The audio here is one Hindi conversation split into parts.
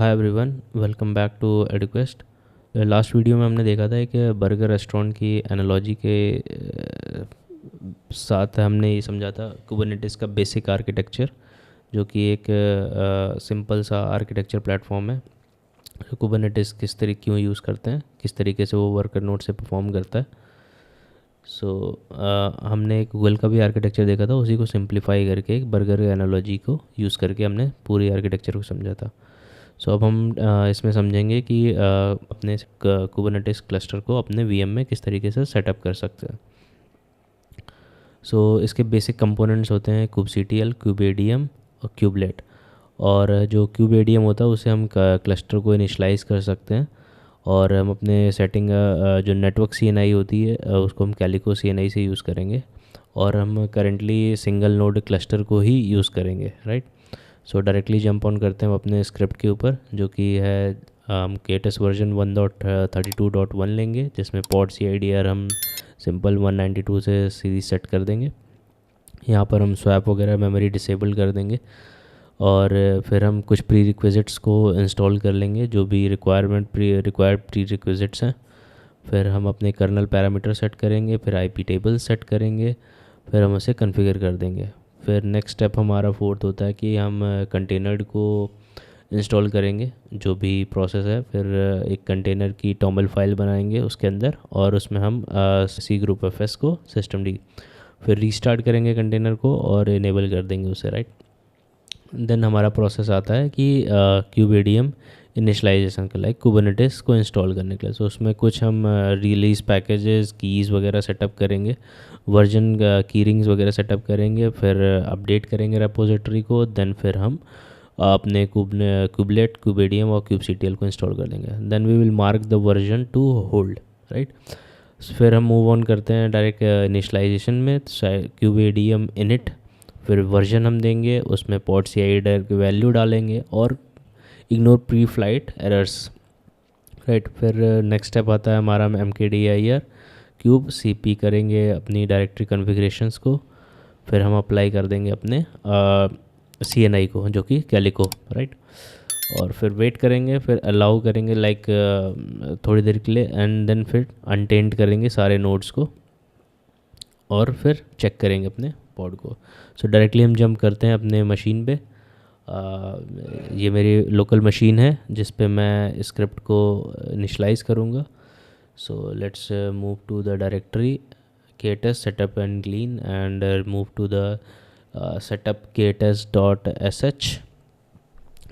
Hi everyone, welcome back to Eduquest. Last video में हमने देखा था कि बर्गर रेस्टोरेंट की एनालॉजी के साथ हमने ये समझा था कुबरनेटिस का बेसिक आर्किटेक्चर, जो कि एक सिंपल सा आर्किटेक्चर प्लेटफॉर्म है। कुबरनेटिस किस तरीके क्यों यूज़ करते हैं, किस तरीके से वो वर्कर नोड से परफॉर्म करता है। हमने एक गूगल का भी आर्किटेक्चर देखा था, उसी को सिंप्लीफाई करके एक बर्गर एनालॉजी को यूज़ करके हमने पूरी आर्किटेक्चर को समझा था। अब हम इसमें समझेंगे कि अपने कुबरनेटिस क्लस्टर को अपने वीएम में किस तरीके से सेटअप कर सकते हैं। इसके बेसिक कंपोनेंट्स होते हैं kubectl, kubeadm और kubelet। और जो kubeadm होता है उसे हम क्लस्टर को इनिशलाइज कर सकते हैं, और हम अपने सेटिंग जो नेटवर्क CNI होती है उसको हम कैलिको CNI से यूज़ करेंगे, और हम करेंटली सिंगल नोड क्लस्टर को ही यूज़ करेंगे, राइट। डायरेक्टली जंप ऑन करते हैं हम अपने स्क्रिप्ट के ऊपर, जो कि है हम KTUS वर्जन 1.32.1 लेंगे, जिसमें पॉड CIDR हम सिंपल 192 से सीरीज सेट कर देंगे। यहाँ पर हम स्वैप वगैरह मेमोरी डिसेबल कर देंगे, और फिर हम कुछ प्री रिक्विजिट्स को इंस्टॉल कर लेंगे, जो भी रिक्वायर्ड प्री रिक्विजिट्स हैं। फिर हम अपने कर्नल पैरामीटर सेट करेंगे, फिर IP टेबल सेट करेंगे, फिर हम उसे कॉन्फ़िगर कर देंगे। फिर नेक्स्ट स्टेप हमारा फोर्थ होता है कि हम कंटेनर को इंस्टॉल करेंगे, जो भी प्रोसेस है। फिर एक कंटेनर की टॉमल फाइल बनाएंगे उसके अंदर, और उसमें हम cgroup-fs को systemd, फिर रीस्टार्ट करेंगे कंटेनर को और इनेबल कर देंगे उसे, राइट। देन हमारा प्रोसेस आता है कि kubeadm इनिशलाइजेशन के लाइक कुबरनेटिस को इंस्टॉल करने के लिए। उसमें कुछ हम रिलीज़ पैकेजेस, कीज़ वगैरह सेटअप करेंगे, वर्जन की रिंग्स वगैरह सेटअप करेंगे, फिर अपडेट करेंगे रेपोजिटरी को। देन फिर हम अपने कुबलेट, kubeadm और kubectl को इंस्टॉल कर देंगे। Then we will mark the version to hold, right. फिर हम मूव ऑन करते हैं डायरेक्ट इनिशलाइजेशन में, kubeadm init, फिर वर्जन हम देंगे, उसमें पॉड CIDR की वैल्यू डालेंगे और ignore preflight errors, right. फिर नेक्स्ट स्टेप आता है हमारा mkdir क्यूब CP करेंगे अपनी डायरेक्टरी कॉन्फ़िगरेशंस को। फिर हम अप्लाई कर देंगे अपने CNI को, जो कि कैलिको, राइट। और फिर वेट करेंगे, फिर अलाउ करेंगे लाइक थोड़ी देर के लिए, एंड देन फिर अनटेंट करेंगे सारे नोड्स को, और फिर चेक करेंगे अपने पॉड को। डायरेक्टली हम जंप करते हैं अपने मशीन पे। ये मेरी लोकल मशीन है जिस पे मैं स्क्रिप्ट को इनिशलाइज़ करूँगा। Let's move to the directory KTUS setup and clean, and move to the setup KTUS.sh।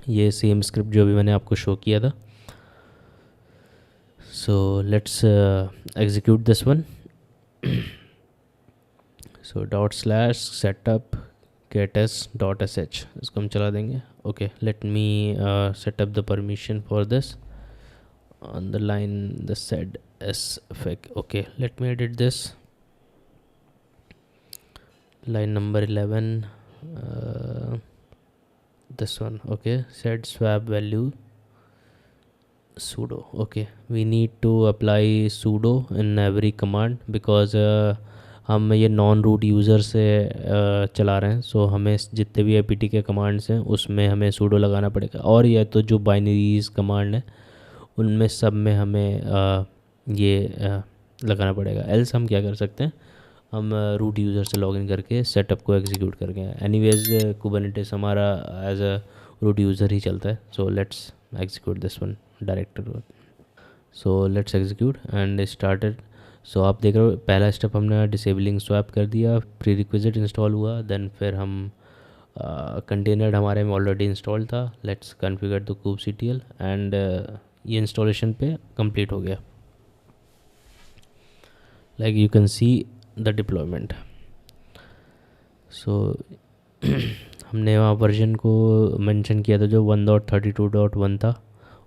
ये सेम स्क्रिप्ट जो भी मैंने आपको शो किया था। Let's execute this one. ./setup KTUS.sh इसको हम चला देंगे। Okay, let me set up the permission for this on the line the sed sfig. Okay, let me edit this. Line number 11, this one. Okay, sed swap value sudo. Okay, we need to apply sudo in every command because हम ये नॉन रूट यूज़र से चला रहे हैं। हमें जितने भी APT के कमांड्स हैं उसमें हमें sudo लगाना पड़ेगा, और यह तो जो बाइनरीज कमांड है उनमें सब में हमें ये लगाना पड़ेगा। एल्स हम क्या कर सकते हैं, हम रूट यूज़र से लॉगिन करके सेटअप को एग्जीक्यूट करके, एनीवेज कुबरनेटिस हमारा एज अ रूट यूज़र ही चलता है। Let's execute this one director. Let's execute and started. आप देख रहे हो पहला स्टेप हमने डिसेबलिंग स्वैप कर दिया, प्री रिक्विजिट इंस्टॉल हुआ। देन फिर हम कंटेनर हमारे में ऑलरेडी इंस्टॉल था। Let's configure the kubectl, and ये इंस्टॉलेशन पे कंप्लीट हो गया। Like you can see the deployment. हमने वहाँ वर्जन को मेंशन किया था जो 1.32.1 था,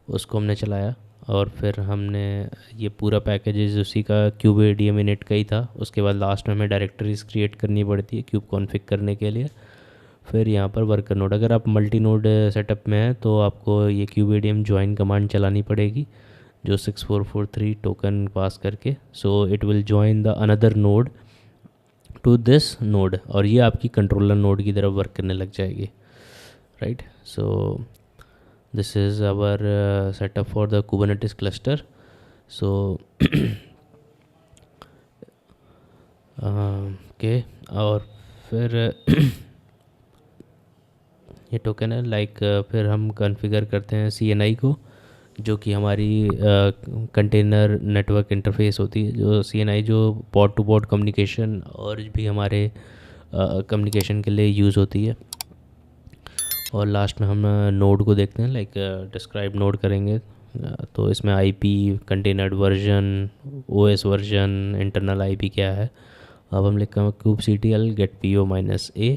उसको हमने चलाया, और फिर हमने ये पूरा पैकेजेस उसी का kubeadm init का ही था। उसके बाद लास्ट में हमें डायरेक्टरीज क्रिएट करनी पड़ती है क्यूब कॉन्फ़िग करने के लिए। फिर यहाँ पर वर्कर नोड, अगर आप मल्टी नोड सेटअप में हैं तो आपको ये kubeadm ज्वाइन कमांड चलानी पड़ेगी, जो 6443 टोकन पास करके। It will join the another node to this node, और ये आपकी कंट्रोलर नोड की तरफ वर्क करने लग जाएगी, right. This is our setup for the Kubernetes cluster. So okay, और फिर ये टोकन है लाइक फिर हम कॉन्फ़िगर करते हैं CNI को, जो कि हमारी कंटेनर नेटवर्क इंटरफेस होती है, जो CNI जो पॉड टू पॉड कम्युनिकेशन और भी हमारे कम्युनिकेशन के लिए यूज़ होती है। और लास्ट में हम नोड को देखते हैं, लाइक डिस्क्राइब नोड करेंगे। तो इसमें IP, container version, OS version, internal IP क्या है। अब हम लिखते हैं kubectl get po -a।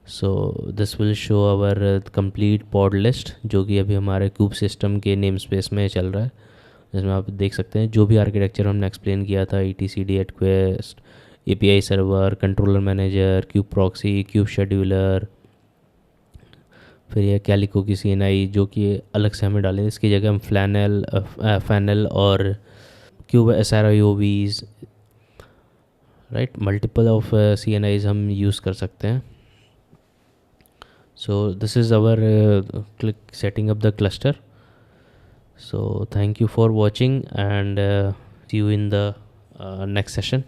So this will show our complete pod list, जो कि अभी हमारे क्यूब सिस्टम के नेम स्पेस में चल रहा है, जिसमें आप देख सकते हैं जो भी आर्किटेक्चर हमने एक्सप्लेन किया था, etcd quest, API server, controller manager, cube proxy, cube scheduler, फिर यह कैलिको की CNI जो कि अलग से हमें डालें, इसकी जगह हम फैनल और cube SRIOVs, right, multiple of CNIs हम यूज़ कर सकते हैं। So this is our setting up the cluster. So thank you for watching, and see you in the next session.